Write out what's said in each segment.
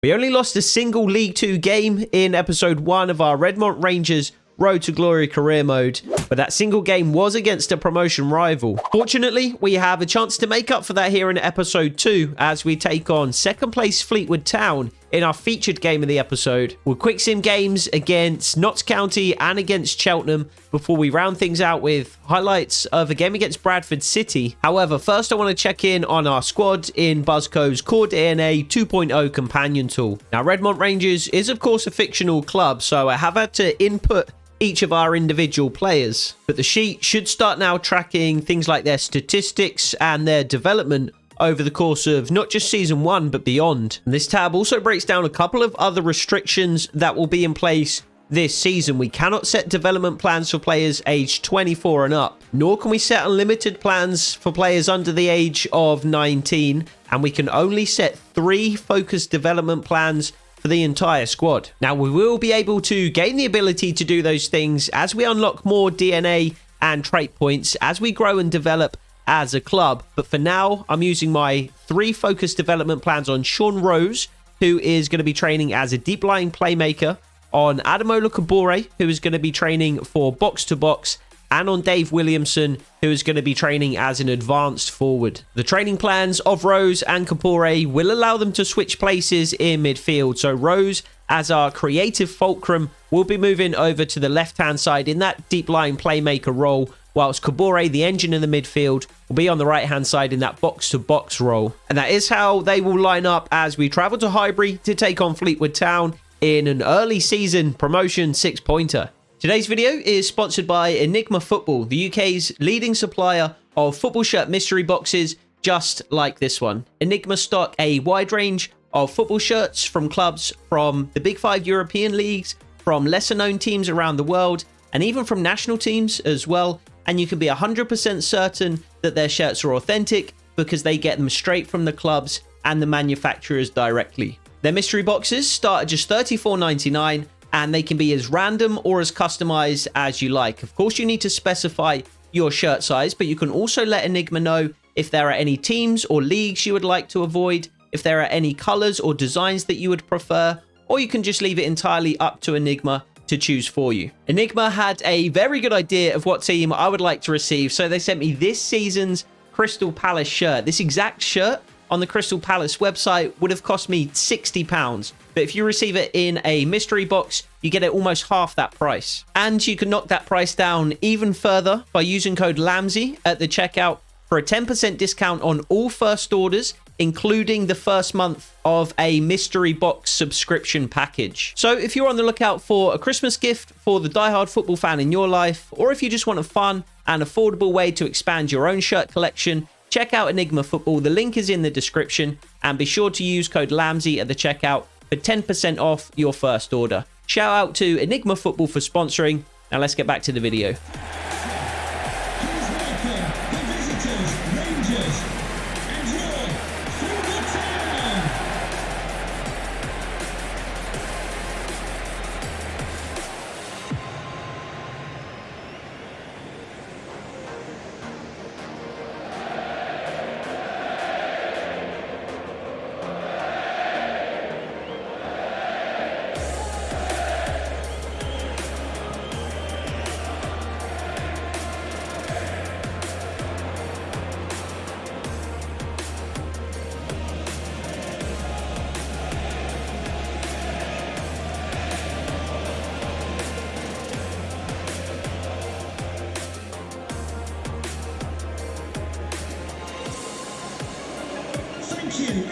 We only lost a single League 2 game in episode 1 of our Redmont Rangers Road to Glory career mode, but that single game was against a promotion rival. Fortunately, we have a chance to make up for that here in episode 2 as we take on second place Fleetwood Town in our featured game of the episode. With quick sim games against Notts County and against Cheltenham before we round things out with highlights of a game against Bradford City. However, first I want to check in on our squad in Buzzko's COREDNA 2.0 companion tool. Now, Redmont Rangers is of course a fictional club, so I have had to input each of our individual players, but the sheet should start now tracking things like their statistics and their development over the course of not just season 1 but beyond. And this tab also breaks down a couple of other restrictions that will be in place this season. We cannot set development plans for players aged 24 and up, nor can we set unlimited plans for players under the age of 19, and we can only set 3 focused development plans for the entire squad. Now, we will be able to gain the ability to do those things as we unlock more DNA and trait points as we grow and develop as a club. But for now, I'm using my 3 focused development plans on Sean Rose, who is going to be training as a deep lying playmaker, on Ademola Kabore, who is going to be training for box to box, and on Dave Williamson, who is going to be training as an advanced forward. The training plans of Rose and Kabore will allow them to switch places in midfield. So Rose, as our creative fulcrum, will be moving over to the left-hand side in that deep-lying playmaker role, whilst Kabore, the engine in the midfield, will be on the right-hand side in that box-to-box role. And that is how they will line up as we travel to Highbury to take on Fleetwood Town in an early season promotion 6-pointer. Today's video is sponsored by Enigma Football, the UK's leading supplier of football shirt mystery boxes just like this one. Enigma stock a wide range of football shirts from clubs from the Big 5 European leagues, from lesser known teams around the world, and even from national teams as well. And you can be 100% certain that their shirts are authentic because they get them straight from the clubs and the manufacturers directly. Their mystery boxes start at just $34.99, and they can be as random or as customized as you like. Of course, you need to specify your shirt size, but you can also let Enigma know if there are any teams or leagues you would like to avoid, if there are any colors or designs that you would prefer, or you can just leave it entirely up to Enigma to choose for you. Enigma had a very good idea of what team I would like to receive, so they sent me this season's Crystal Palace shirt. This exact shirt on the Crystal Palace website would have cost me £60. But if you receive it in a mystery box, you get it almost half that price. And you can knock that price down even further by using code LAMSY at the checkout for a 10% discount on all first orders, including the first month of a mystery box subscription package. So if you're on the lookout for a Christmas gift for the diehard football fan in your life, or if you just want a fun and affordable way to expand your own shirt collection, check out Enigma Football. The link is in the description, and be sure to use code LAMSY at the checkout for 10% off your first order. Shout out to Enigma Football for sponsoring. Now let's get back to the video.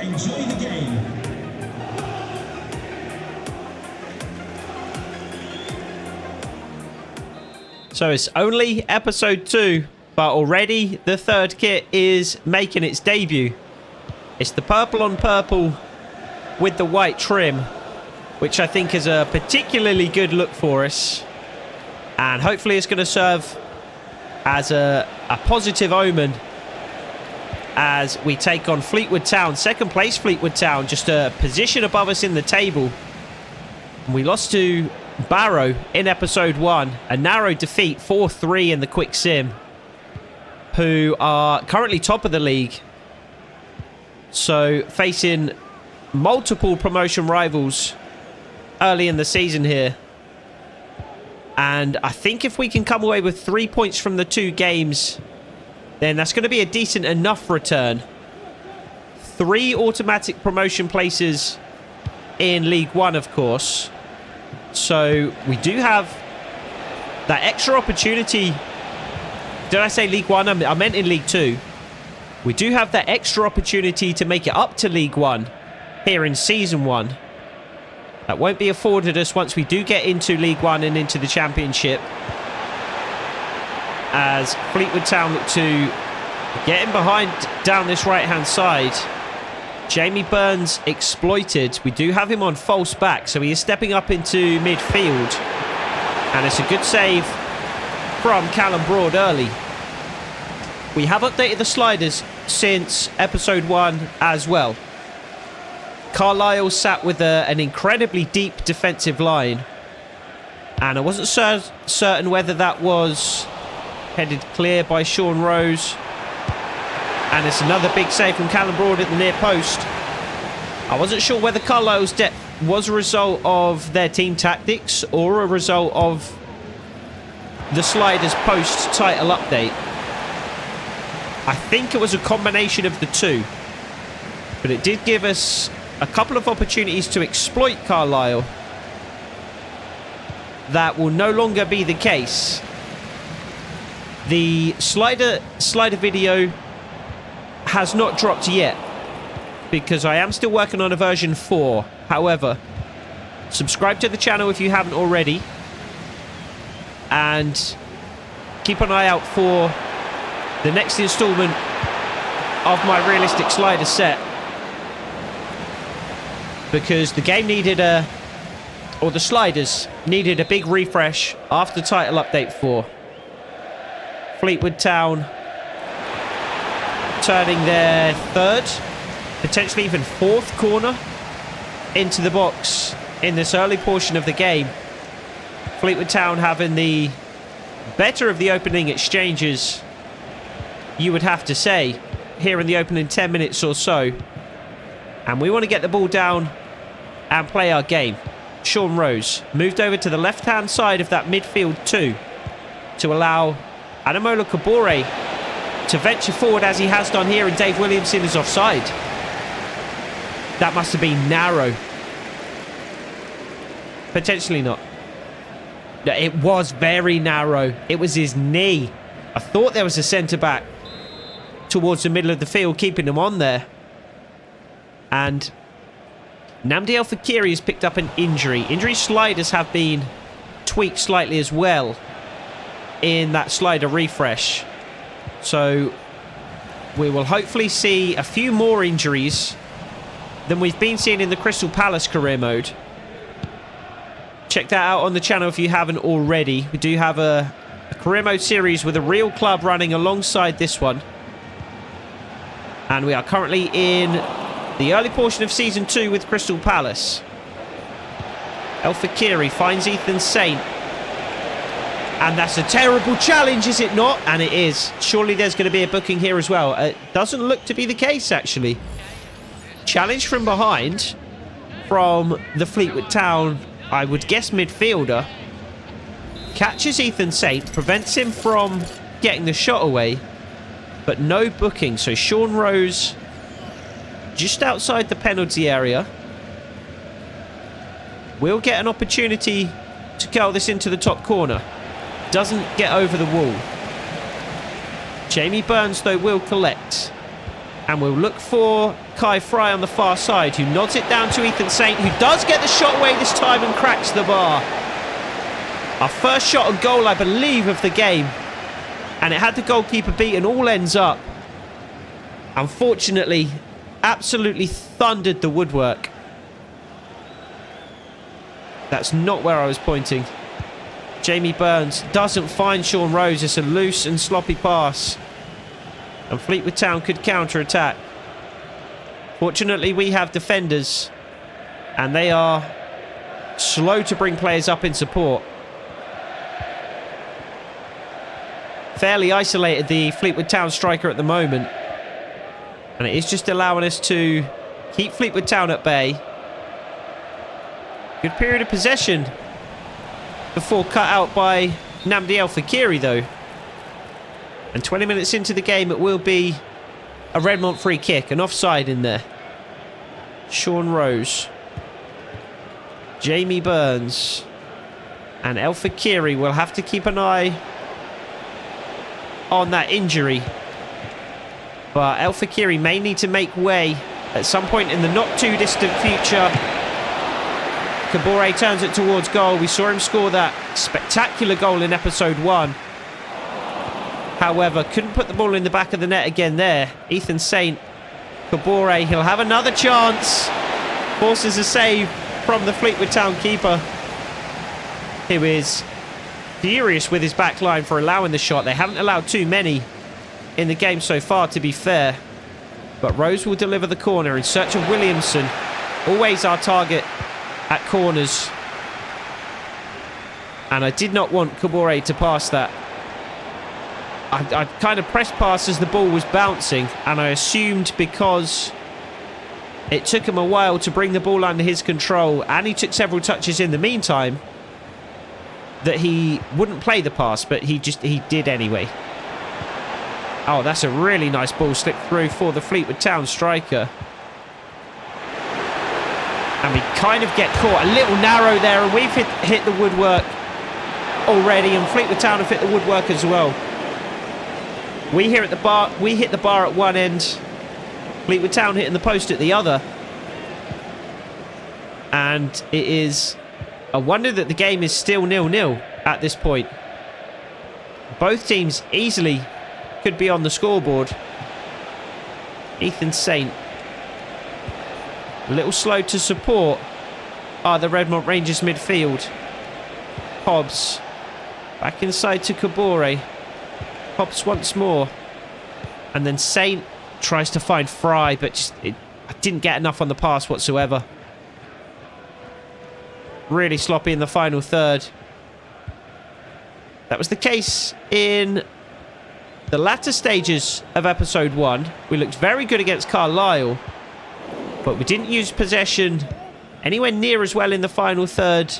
Enjoy the game. So it's only episode 2, but already the third kit is making its debut. It's the purple on purple with the white trim, which I think is a particularly good look for us. And hopefully it's going to serve as a positive omen as we take on Fleetwood Town. Second place Fleetwood Town, just a position above us in the table. We lost to Barrow in episode 1. A narrow defeat, 4-3 in the quick sim, who are currently top of the league. So facing multiple promotion rivals early in the season here. And I think if we can come away with 3 points from the 2 games, then that's going to be a decent enough return. 3 automatic promotion places in League 1, of course. So we do have that extra opportunity. Did I say League 1? I meant in League 2. We do have that extra opportunity to make it up to League 1 here in Season 1. That won't be afforded us once we do get into League 1 and into the Championship, as Fleetwood Town look to get in behind down this right-hand side. Jamie Burns exploited. We do have him on false back, so he is stepping up into midfield. And it's a good save from Callum Broad early. We have updated the sliders since episode 1 as well. Carlisle sat with an incredibly deep defensive line. And I wasn't certain whether that was headed clear by Sean Rose. And it's another big save from Callum Broad at the near post. I wasn't sure whether Carlisle's depth was a result of their team tactics or a result of the sliders post-title update. I think it was a combination of the two. But it did give us a couple of opportunities to exploit Carlisle. That will no longer be the case. The slider video has not dropped yet, because I am still working on a version 4. However, subscribe to the channel if you haven't already, and keep an eye out for the next installment of my realistic slider set, because the game needed the sliders needed a big refresh after title update 4. Fleetwood Town turning their 3rd, potentially even 4th corner into the box in this early portion of the game. Fleetwood Town having the better of the opening exchanges, you would have to say, here in the opening 10 minutes or so. And we want to get the ball down and play our game. Sean Rose moved over to the left-hand side of that midfield 2 to allow Adamola Kabore to venture forward as he has done here, and Dave Williamson is offside. That must have been narrow. Potentially not. No, it was very narrow. It was his knee. I thought there was a centre-back towards the middle of the field keeping him on there. And Namdi El Fakiri has picked up an injury. Injury sliders have been tweaked slightly as well in that slider refresh. So we will hopefully see a few more injuries than we've been seeing in the Crystal Palace career mode. Check that out on the channel if you haven't already. We do have a career mode series with a real club running alongside this one. And we are currently in the early portion of Season 2 with Crystal Palace. El Fakiri finds Ethan Saint. And that's a terrible challenge, is it not? And it is. Surely there's going to be a booking here as well. It doesn't look to be the case, actually. Challenge from behind from the Fleetwood Town, I would guess, midfielder. Catches Ethan Saint, prevents him from getting the shot away. But no booking. So Sean Rose just outside the penalty area. We'll get an opportunity to curl this into the top corner. Doesn't get over the wall. Jamie Burns, though, will collect. And we'll look for Kai Fry on the far side, who nods it down to Ethan Saint, who does get the shot away this time and cracks the bar. Our first shot on goal, I believe, of the game. And it had the goalkeeper beaten all ends up. Unfortunately, absolutely thundered the woodwork. That's not where I was pointing. Jamie Burns doesn't find Sean Rose. It's a loose and sloppy pass. And Fleetwood Town could counter-attack. Fortunately, we have defenders. And they are slow to bring players up in support. Fairly isolated, the Fleetwood Town striker at the moment. And it is just allowing us to Keep Fleetwood Town at bay. Good period of possession before cut out by Nnamdi El Fakiri, though. And 20 minutes into the game, it will be a Redmont free kick. An offside in there. Sean Rose. Jamie Burns. And El Fakiri will have to keep an eye on that injury. But El Fakiri may need to make way at some point in the not too distant future. Kabore turns it towards goal. We saw him score that spectacular goal in episode 1. However, couldn't put the ball in the back of the net again there. Ethan Saint. Kabore, he'll have another chance. Forces a save from the Fleetwood Town keeper, who is furious with his back line for allowing the shot. They haven't allowed too many in the game so far, to be fair. But Rose will deliver the corner in search of Williamson. Always our target at corners. And I did not want Kabore to pass that. I kind of pressed past as the ball was bouncing, and I assumed because it took him a while to bring the ball under his control, and he took several touches in the meantime, that he wouldn't play the pass, but he did anyway. Oh, that's a really nice ball slipped through for the Fleetwood Town striker. And we kind of get caught a little narrow there, and we've hit the woodwork already, and Fleetwood Town have hit the woodwork as well. We hit the bar at one end, Fleetwood Town hitting the post at the other. And it is a wonder that the game is still 0-0 at this point. Both teams easily could be on the scoreboard. Ethan Saint. A little slow to support are the Redmont Rangers midfield. Hobbs. Back inside to Kabore. Hobbs once more. And then Saint tries to find Fry, but didn't get enough on the pass whatsoever. Really sloppy in the final third. That was the case in the latter stages of episode 1. We looked very good against Carlisle, but we didn't use possession anywhere near as well in the final third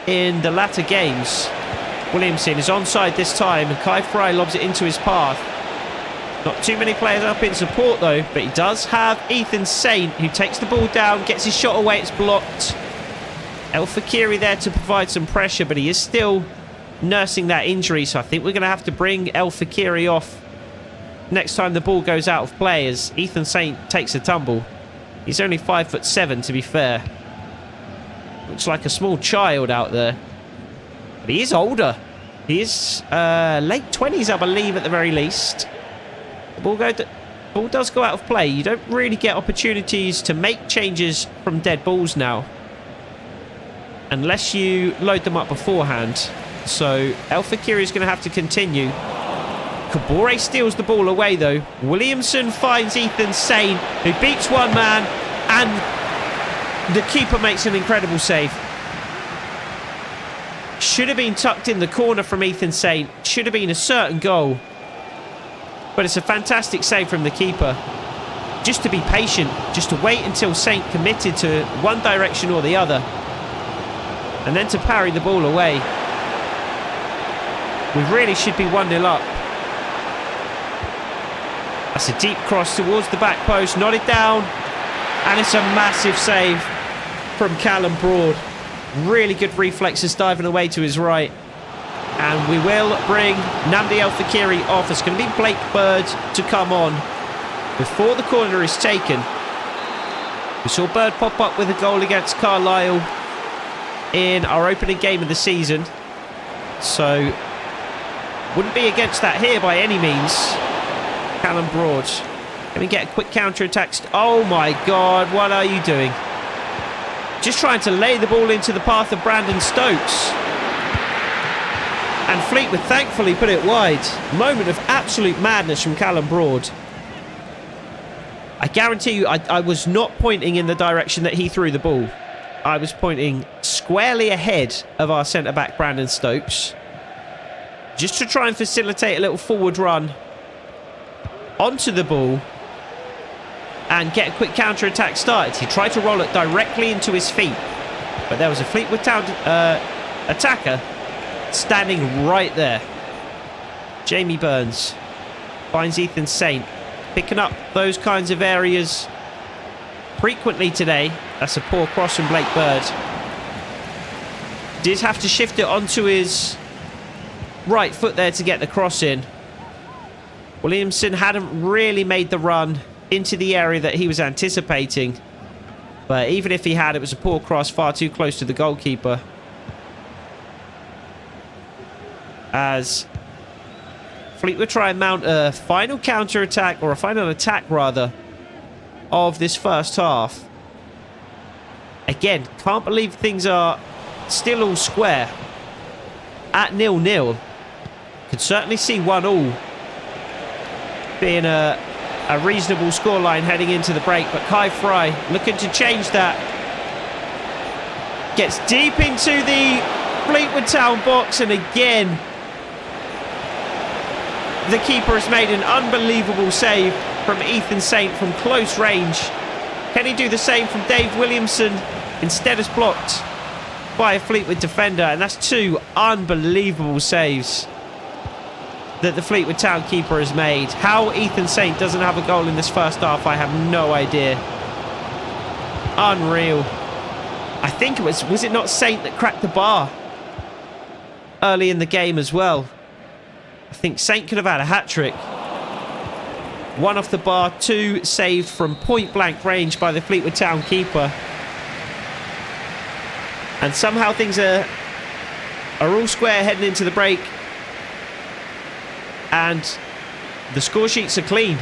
in the latter games. Williamson is onside this time, and Kai Fry lobs it into his path. Not too many players up in support though, but he does have Ethan Saint, who takes the ball down, gets his shot away, it's blocked. El Fakiri there to provide some pressure, but he is still nursing that injury, so I think we're going to have to bring El Fakiri off next time the ball goes out of play, as Ethan Saint takes a tumble. He's only 5'7", to be fair. Looks like a small child out there. But he is older. He is late 20s, I believe, at the very least. The ball does go out of play. You don't really get opportunities to make changes from dead balls now, unless you load them up beforehand. So El Fakiri is going to have to continue. Kabore steals the ball away though. Williamson finds Ethan Saint, who beats one man, and the keeper makes an incredible save. Should have been tucked in the corner from Ethan Saint. Should have been a certain goal. But it's a fantastic save from the keeper. Just to be patient, just to wait until Saint committed to one direction or the other, and then to parry the ball away. We really should be 1-0 up. That's a deep cross towards the back post, nodded down, and it's a massive save from Callum Broad. Really good reflexes diving away to his right. And we will bring Nnamdi El Fakiri off. It's going to be Blake Bird to come on before the corner is taken. We saw Bird pop up with a goal against Carlisle in our opening game of the season, so wouldn't be against that here by any means. Callum Broad. Can we get a quick counter-attack? Oh my God, what are you doing? Just trying to lay the ball into the path of Brandon Stokes. And Fleetwood thankfully put it wide. Moment of absolute madness from Callum Broad. I guarantee you, I was not pointing in the direction that he threw the ball. I was pointing squarely ahead of our centre-back, Brandon Stokes, just to try and facilitate a little forward run onto the ball. and get a quick counter-attack started. He tried to roll it directly into his feet, but there was a Fleetwood Town attacker standing right there. Jamie Burns finds Ethan Saint, picking up those kinds of areas frequently today. That's a poor cross from Blake Bird. Did have to shift it onto his right foot there to get the cross in. Williamson hadn't really made the run into the area that he was anticipating. But even if he had, it was a poor cross, far too close to the goalkeeper. As Fleetwood try and mount a final counter-attack, or a final attack rather, of this first half. Again, can't believe things are still all square at 0-0. Could certainly see 1-1 being a reasonable scoreline heading into the break, but Kai Fry looking to change that. Gets deep into the Fleetwood Town box, and again the keeper has made an unbelievable save from Ethan Saint from close range. Can he do the same from Dave Williamson? Instead is blocked by a Fleetwood defender, and that's two unbelievable saves that the Fleetwood Town keeper has made. How Ethan Saint doesn't have a goal in this first half, I have no idea. Unreal. I think it was it not Saint that cracked the bar early in the game as well? I think Saint could have had a hat-trick. One off the bar, two saved from point-blank range by the Fleetwood Town keeper. And somehow things are all square heading into the break. And the score sheets are clean.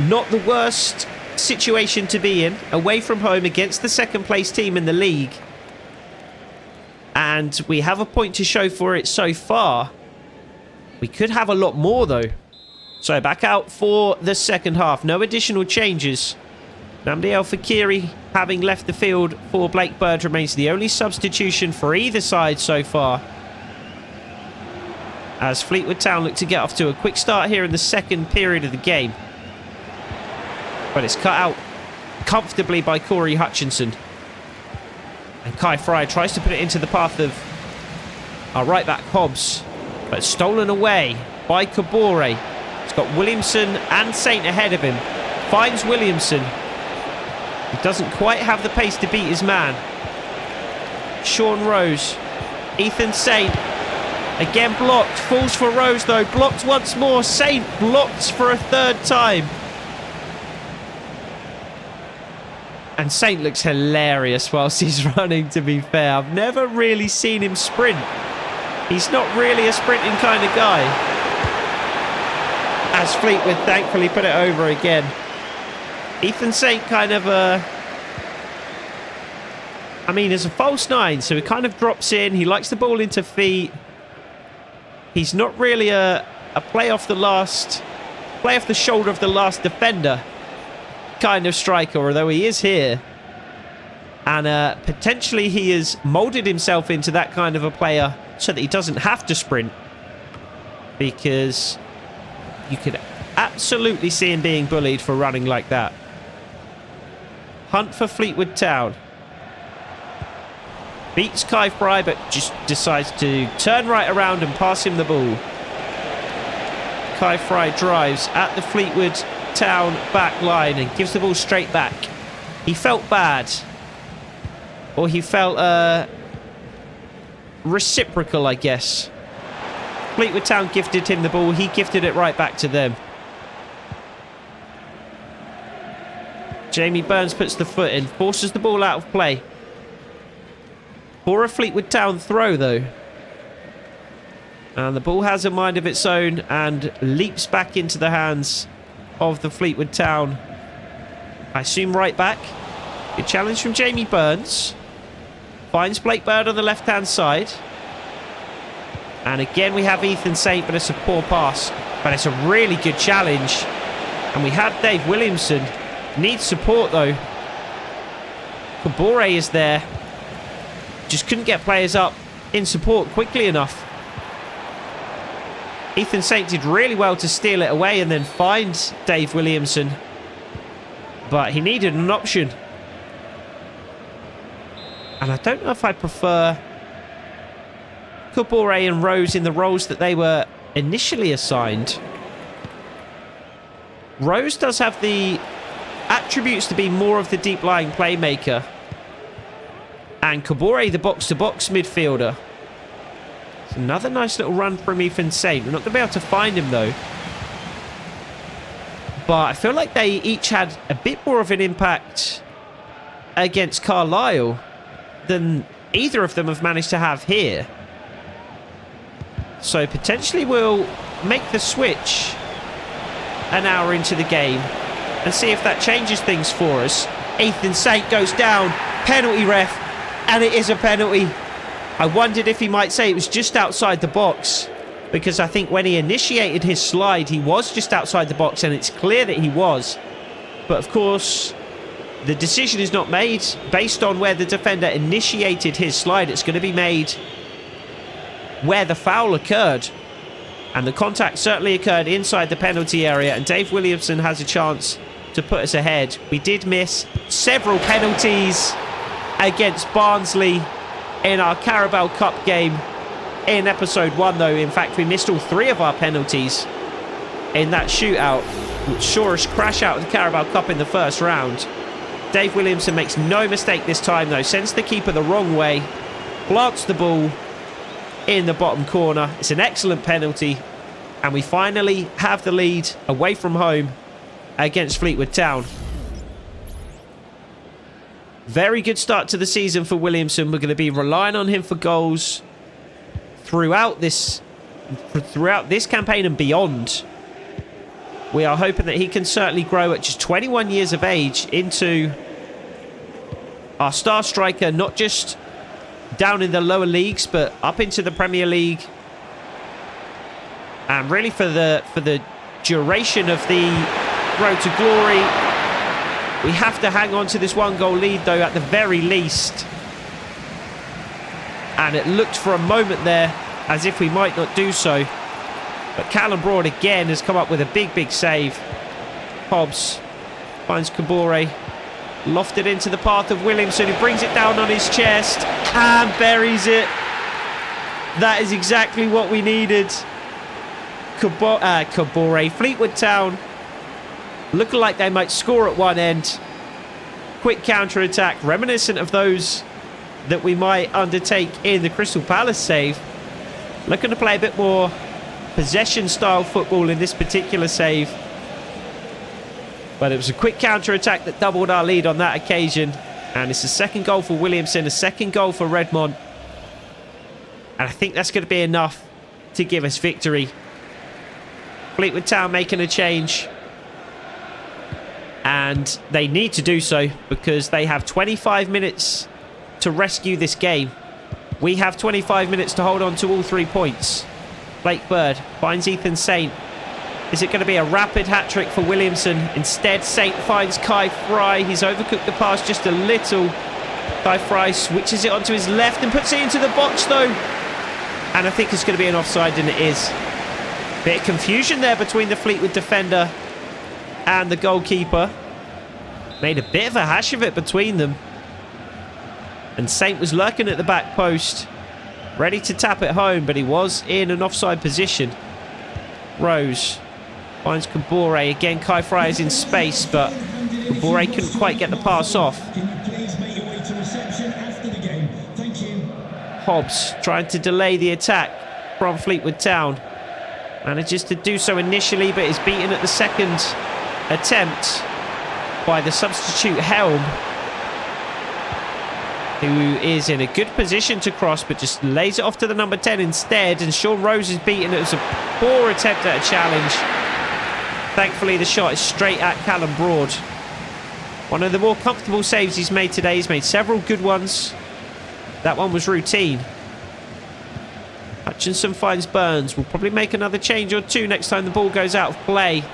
Not the worst situation to be in, away from home against the second place team in the league. And we have a point to show for it so far. We could have a lot more though. So back out for the second half. No additional changes. Nnamdi El Fakiri, having left the field for Blake Bird, remains the only substitution for either side so far. As Fleetwood Town look to get off to a quick start here in the second period of the game. But it's cut out comfortably by Corey Hutchinson. And Kai Fry tries to put it into the path of our right back Hobbs. But stolen away by Kabore. He's got Williamson and Saint ahead of him. Finds Williamson. He doesn't quite have the pace to beat his man. Sean Rose. Ethan Saint. Again blocked. Falls for Rose though. Blocked once more. Saint blocked for a third time. And Saint looks hilarious whilst he's running, to be fair. I've never really seen him sprint. He's not really a sprinting kind of guy. As Fleetwood thankfully put it over again. Ethan Saint kind of I mean, as a false nine, so he kind of drops in. He likes the ball into feet. He's not really a play off the shoulder of the last defender kind of striker, although he is here. And potentially he has moulded himself into that kind of a player so that he doesn't have to sprint. Because you could absolutely see him being bullied for running like that. Hunt for Fleetwood Town. Beats Kai Fry, but just decides to turn right around and pass him the ball. Kai Fry drives at the Fleetwood Town back line and gives the ball straight back. He felt bad. Or he felt reciprocal, I guess. Fleetwood Town gifted him the ball. He gifted it right back to them. Jamie Burns puts the foot in. Forces the ball out of play. For a Fleetwood Town throw, though. And the ball has a mind of its own and leaps back into the hands of the Fleetwood Town. I assume right back. Good challenge from Jamie Burns. Finds Blake Bird on the left-hand side. And again we have Ethan Saint, but it's a poor pass. But it's a really good challenge. And we have Dave Williamson. Needs support, though. Kabore is there. Just couldn't get players up in support quickly enough. Ethan Saint did really well to steal it away and then find Dave Williamson. But he needed an option. And I don't know if I prefer Kabore and Rose in the roles that they were initially assigned. Rose does have the attributes to be more of the deep-lying playmaker. And Kabore, the box-to-box midfielder. It's another nice little run from Ethan Saint. We're not going to be able to find him, though. But I feel like they each had a bit more of an impact against Carlisle than either of them have managed to have here. So potentially we'll make the switch an hour into the game and see if that changes things for us. Ethan Saint goes down. Penalty, ref. And it is a penalty. I wondered if he might say it was just outside the box, because I think when he initiated his slide, he was just outside the box, and it's clear that he was. But of course, the decision is not made based on where the defender initiated his slide. It's going to be made where the foul occurred. And the contact certainly occurred inside the penalty area, and Dave Williamson has a chance to put us ahead. We did miss several penalties against Barnsley in our Carabao Cup game in episode 1, though. In fact, we missed all 3 of our penalties in that shootout, which saw us crash out of the Carabao Cup in the first round. Dave Williamson makes no mistake this time, though. Sends the keeper the wrong way. Plants the ball in the bottom corner. It's an excellent penalty. And we finally have the lead away from home against Fleetwood Town. Very good start to the season for Williamson. We're going to be relying on him for goals throughout this campaign and beyond. We are hoping that he can certainly grow at just 21 years of age into our star striker, not just down in the lower leagues, but up into the Premier League. And really for the duration of the road to glory, we have to hang on to this 1-goal lead, though, at the very least. And it looked for a moment there as if we might not do so. But Callum Broad again has come up with a big save. Hobbs finds Kabore, lofted into the path of Williamson, who brings it down on his chest and buries it. That is exactly what we needed. Kabore, Fleetwood Town looking like they might score at one end. Quick counter-attack, reminiscent of those that we might undertake in the Crystal Palace save. Looking to play a bit more possession-style football in this particular save. But it was a quick counter-attack that doubled our lead on that occasion. And it's a second goal for Williamson, a second goal for Redmont. And I think that's going to be enough to give us victory. Fleetwood Town making a change. And they need to do so because they have 25 minutes to rescue this game. We have 25 minutes to hold on to all 3 points. Blake Bird finds Ethan Saint. Is it going to be a rapid hat-trick for Williamson? Instead, Saint finds Kai Fry. He's overcooked the pass just a little. Kai Fry switches it onto his left and puts it into the box, though. And I think it's going to be an offside, and it is. Bit of confusion there between the Fleetwood defender and the goalkeeper. Made a bit of a hash of it between them. And Saint was lurking at the back post, ready to tap it home, but he was in an offside position. Rose finds Kabore. Again, Kai Fry is in space, but Kabore couldn't quite get the pass off. Hobbs trying to delay the attack from Fleetwood Town. Manages to do so initially, but is beaten at the second attempt by the substitute Helm, who is in a good position to cross, but just lays it off to the number 10 instead. And Sean Rose is beaten. It was a poor attempt at a challenge. Thankfully, the shot is straight at Callum Broad. One of the more comfortable saves he's made today. He's made several good ones. That one was routine. Hutchinson finds Burns. We'll probably make another change or two next time the ball goes out of play.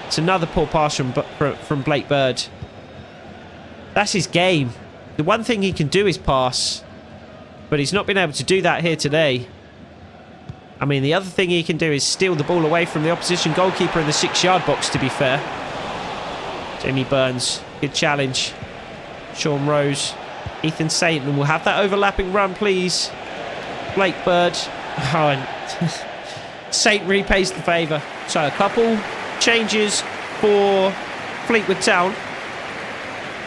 It's another poor pass from Blake Bird. That's his game. The one thing he can do is pass, but he's not been able to do that here today. I mean, the other thing he can do is steal the ball away from the opposition goalkeeper in the 6-yard box, to be fair. Jamie Burns, good challenge. Sean Rose, Ethan Satan will have that overlapping run, please. Blake Bird. Oh, and Satan repays the favour. So a couple changes for Fleetwood Town.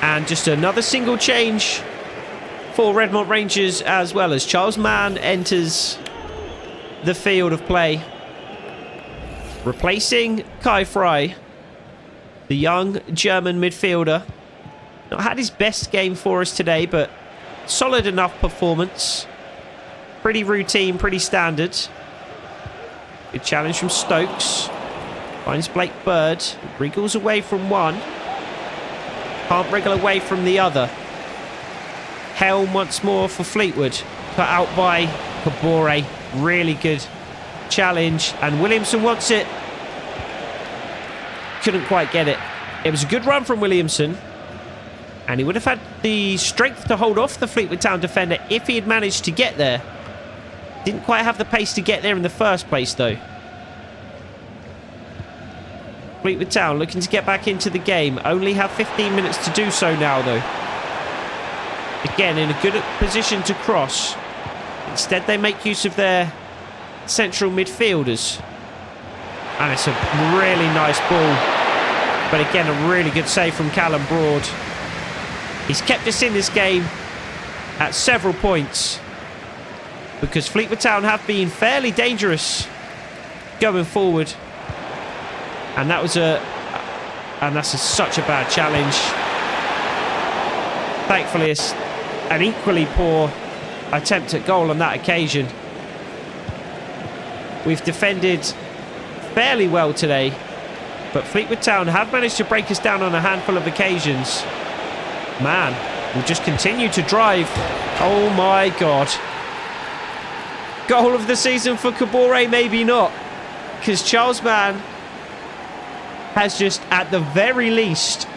And just another single change for Redmont Rangers, as well as Charles Mann enters the field of play, replacing Kai Fry, the young German midfielder. Not had his best game for us today, but solid enough performance. Pretty routine, pretty standard. Good challenge from Stokes. Finds Blake Bird. Wriggles away from one. Can't wriggle away from the other. Helm once more for Fleetwood. Cut out by Kabore. Really good challenge. And Williamson wants it. Couldn't quite get it. It was a good run from Williamson. And he would have had the strength to hold off the Fleetwood Town defender if he had managed to get there. Didn't quite have the pace to get there in the first place, though. Fleetwood Town looking to get back into the game. Only have 15 minutes to do so now, though. Again, in a good position to cross. Instead, they make use of their central midfielders. And it's a really nice ball. But again, a really good save from Callum Broad. He's kept us in this game at several points, because Fleetwood Town have been fairly dangerous going forward. And that was such a bad challenge. Thankfully, it's an equally poor attempt at goal on that occasion. We've defended fairly well today, but Fleetwood Town have managed to break us down on a handful of occasions. Man, we'll just continue to drive. Oh my God. Goal of the season for Kabore, maybe not, because Charles Mann has just, at the very least,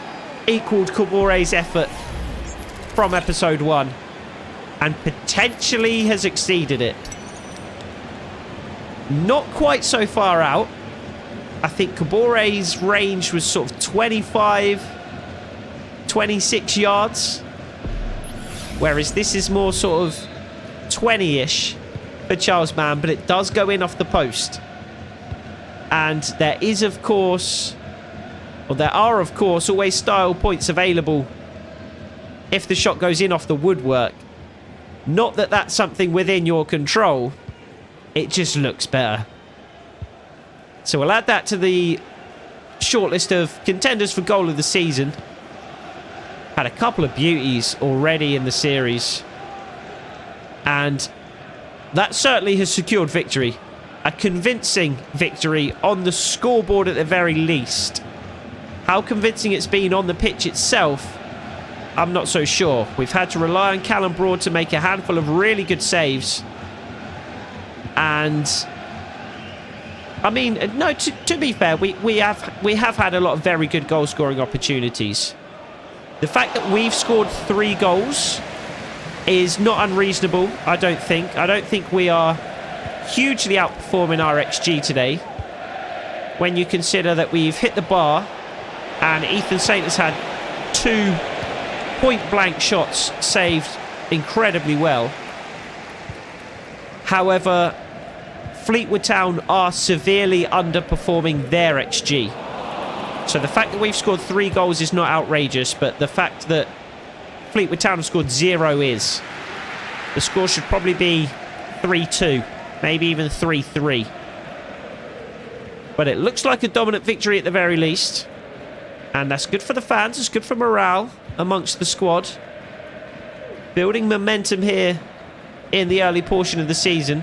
equaled Kabore's effort from episode 1 and potentially has exceeded it. Not quite so far out. I think Kabore's range was sort of 25, 26 yards, whereas this is more sort of 20-ish for Charles Mann, but it does go in off the post. And there is, of course, or there are, of course, always style points available if the shot goes in off the woodwork. Not that that's something within your control. It just looks better. So we'll add that to the shortlist of contenders for goal of the season. Had a couple of beauties already in the series. And that certainly has secured victory. A convincing victory on the scoreboard at the very least. How convincing it's been on the pitch itself, I'm not so sure. We've had to rely on Callum Broad to make a handful of really good saves. And I mean, no, to be fair, we have had a lot of very good goal scoring opportunities. The fact that we've scored 3 goals is not unreasonable, I don't think. I don't think we are hugely outperforming our XG today, when you consider that we've hit the bar and Ethan Saint has had 2 point-blank shots saved incredibly well. However, Fleetwood Town are severely underperforming their XG. So the fact that we've scored 3 goals is not outrageous, but the fact that Fleetwood Town have scored 0 is. The score should probably be 3-2, maybe even 3-3. But it looks like a dominant victory at the very least. And that's good for the fans, it's good for morale amongst the squad. Building momentum here in the early portion of the season.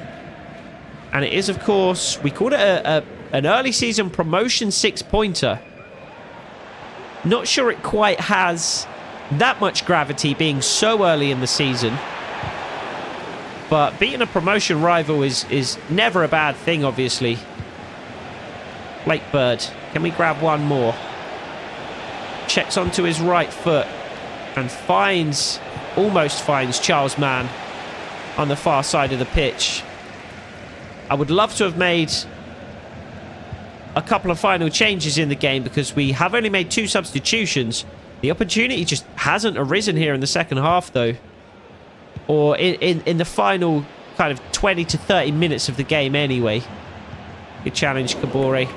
And it is, of course, we called it an early season promotion 6-pointer. Not sure it quite has that much gravity being so early in the season. But beating a promotion rival is never a bad thing, obviously. Blake Bird, can we grab one more? Checks onto his right foot and almost finds Charles Mann on the far side of the pitch. I would love to have made a couple of final changes in the game because we have only made 2 substitutions. The opportunity just hasn't arisen here in the second half, though. Or in the final kind of 20 to 30 minutes of the game anyway. Good challenge, Kabore.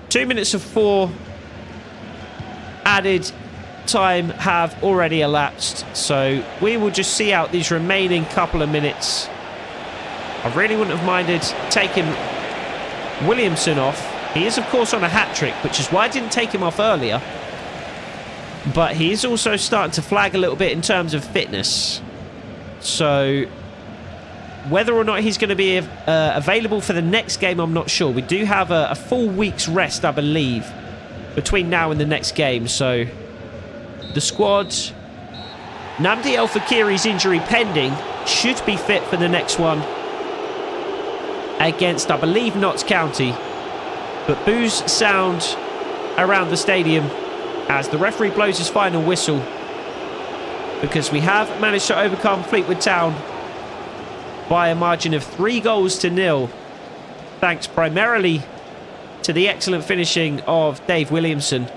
2 minutes of 4 added time have already elapsed. So we will just see out these remaining couple of minutes. I really wouldn't have minded taking Williamson off. He is, of course, on a hat-trick, which is why I didn't take him off earlier. But he is also starting to flag a little bit in terms of fitness. So whether or not he's going to be available for the next game, I'm not sure. We do have a full week's rest, I believe, between now and the next game. So the squad, Namdi El Fakiri's injury pending, should be fit for the next one against, I believe, Notts County. But boos sound around the stadium as the referee blows his final whistle, because we have managed to overcome Fleetwood Town by a margin of 3-0, thanks primarily to the excellent finishing of Dave Williamson,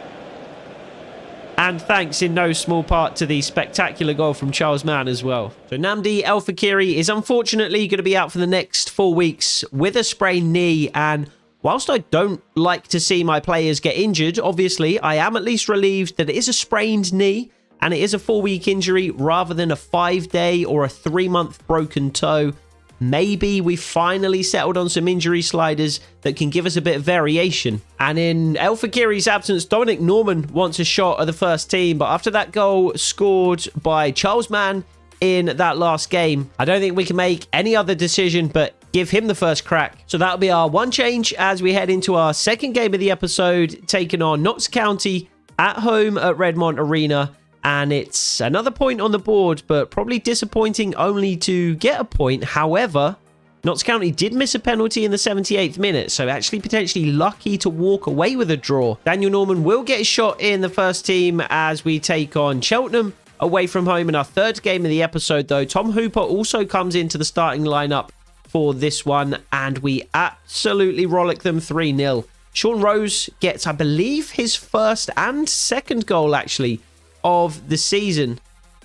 and thanks in no small part to the spectacular goal from Charles Mann as well. So Namdi El Fakiri is unfortunately going to be out for the next 4 weeks with a sprained knee, and whilst I don't like to see my players get injured, obviously, I am at least relieved that it is a sprained knee and it is a 4-week injury rather than a 5-day or a 3-month broken toe. Maybe we finally settled on some injury sliders that can give us a bit of variation. And in El Fakiri's absence, Dominic Norman wants a shot at the first team, but after that goal scored by Charles Mann in that last game, I don't think we can make any other decision but give him the first crack. So that'll be our one change as we head into our second game of the episode, taking on Notts County at home at Redmont Arena. And it's another point on the board, but probably disappointing only to get a point. However, Notts County did miss a penalty in the 78th minute, so actually potentially lucky to walk away with a draw. Daniel Norman will get a shot in the first team as we take on Cheltenham away from home in our third game of the episode, though. Tom Hooper also comes into the starting lineup for this one, and we absolutely rollick them 3-0. Sean Rose gets, I believe, his first and second goal, actually, of the season.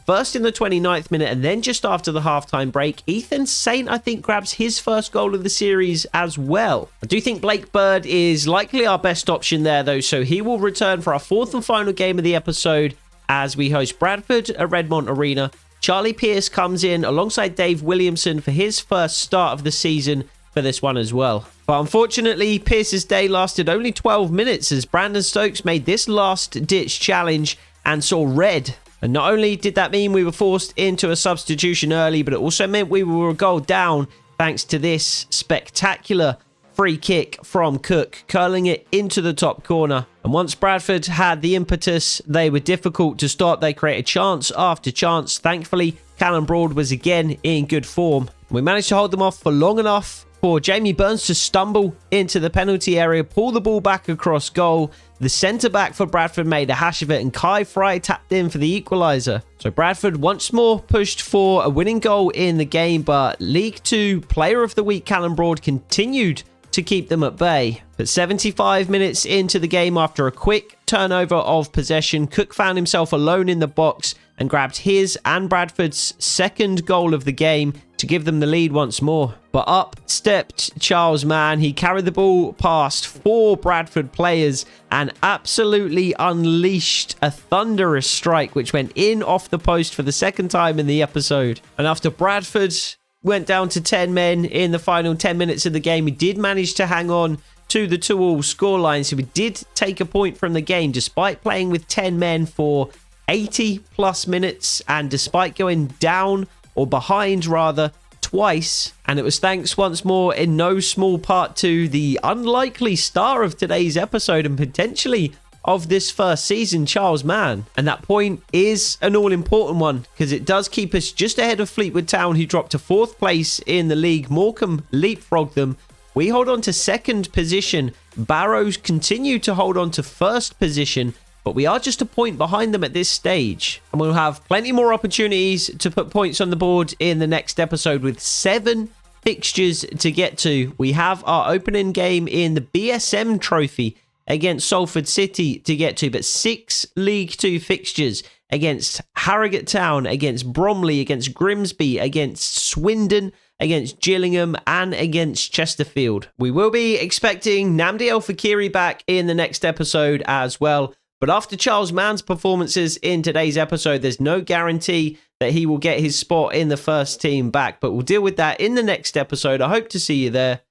First in the 29th minute, and then just after the halftime break, Ethan Saint, I think, grabs his first goal of the series as well. I do think Blake Bird is likely our best option there, though, so he will return for our fourth and final game of the episode as we host Bradford at Redmont Arena. Charlie Pierce comes in alongside Dave Williamson for his first start of the season for this one as well. But unfortunately, Pierce's day lasted only 12 minutes as Brandon Stokes made this last-ditch challenge and saw red. And not only did that mean we were forced into a substitution early, but it also meant we were a goal down thanks to this spectacular free kick from Cook, curling it into the top corner. And once Bradford had the impetus, they were difficult to stop. They created chance after chance. Thankfully, Callum Broad was again in good form. We managed to hold them off for long enough for Jamie Burns to stumble into the penalty area, pull the ball back across goal. The centre-back for Bradford made a hash of it, and Kai Fry tapped in for the equaliser. So Bradford once more pushed for a winning goal in the game, but League 2 Player of the Week Callum Broad continued to keep them at bay. But 75 minutes into the game, after a quick turnover of possession, Cook found himself alone in the box and grabbed his and Bradford's second goal of the game to give them the lead once more. But up stepped Charles Mann. He carried the ball past 4 Bradford players and absolutely unleashed a thunderous strike which went in off the post for the second time in the episode. And after Bradford went down to 10 men in the final 10 minutes of the game, we did manage to hang on to the 2-2 scoreline. So we did take a point from the game despite playing with 10 men for 80 plus minutes and despite going down, or behind rather, twice. And it was thanks once more in no small part to the unlikely star of today's episode and potentially of this first season, Charles Mann. And that point is an all-important one because it does keep us just ahead of Fleetwood Town, who dropped to 4th place in the league. Morecambe leapfrogged them. We hold on to 2nd position. Barrows continue to hold on to 1st position, but we are just a point behind them at this stage. And we'll have plenty more opportunities to put points on the board in the next episode with 7 fixtures to get to. We have our opening game in the BSM Trophy against Salford City to get to, but 6 League 2 fixtures against Harrogate Town, against Bromley, against Grimsby, against Swindon, against Gillingham, and against Chesterfield. We will be expecting Nnamdi El Fakiri back in the next episode as well. But after Charles Mann's performances in today's episode, there's no guarantee that he will get his spot in the first team back. But we'll deal with that in the next episode. I hope to see you there.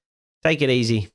Take it easy.